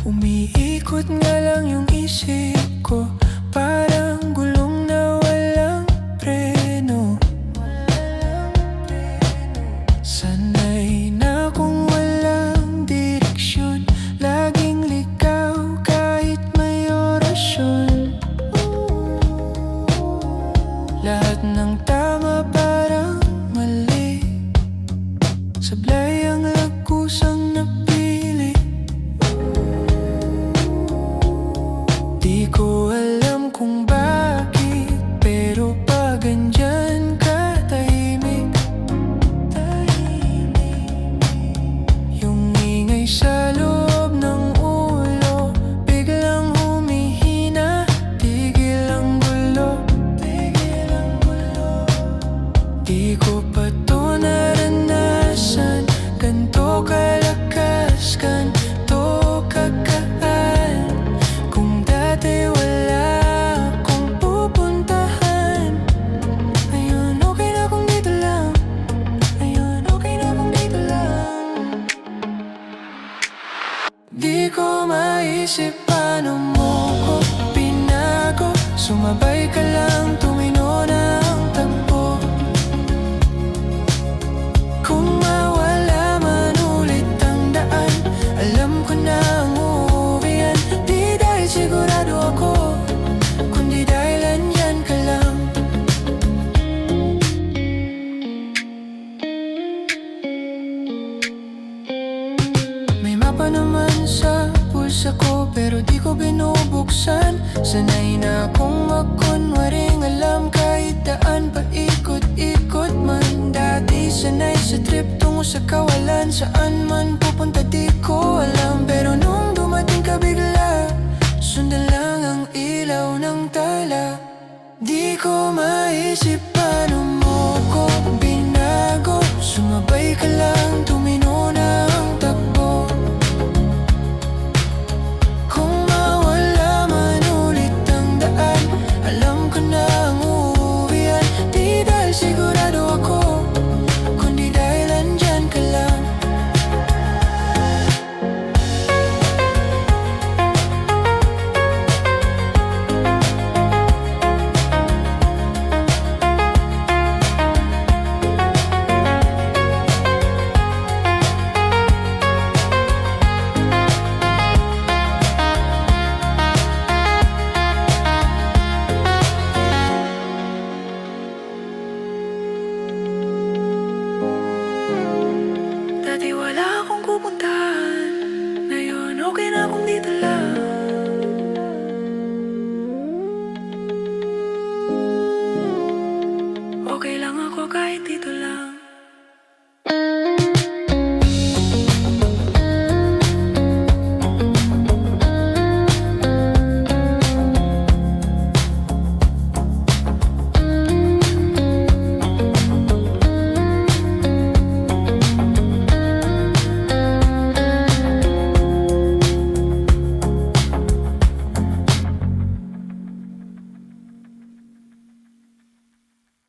Umiikot nga lang yung isip ko, parang gulong na walang preno. Sanay na kung walang direksyon, laging ligaw kahit may orasyon. Lahat ng tama parang mali, sablay ang lagkusang napili. Di ko alam kung bakit, pero pag andyan ka, tahimik. Yung ingay sa loob ng ulo, biglang humihina. Tigil ang gulo, di ko pa to naranasan. Ganto kalakas, ganto kagaan. Kung dati wala akong pupuntahan, ngayon okay na kung dito lang. Ngayon okay na kung dito lang. Di ko maisip paano mo ko pinago. Sumabay ka lang, tumino na ang takbo. Kung mawala man ulit ang daan, alam ko na ang uuwian. Di dahil sigurado ako, kundi dahil andyan ka lang. May mapa naman sa pulsa ko, pero di ko binubuksan. Sanay na akong magkunwaring alam, kahit daan paikot-ikot man. Dati sanay sa trip tungo sa kawalan, saan man pupunta di ko alam. Pero nung dumating ka bigla, sundan lang ang ilaw ng tala. Di ko maisip paano mo ko binago. Sumabay ka lang, tumino na ang takbo. Kung mawala man ulit ang daan, alam ko na ang uuwian. Di dahil sigurado ako, kundi dahil andyan ka lang. Dati wala akong pupuntahan, ngayon okay na kung dito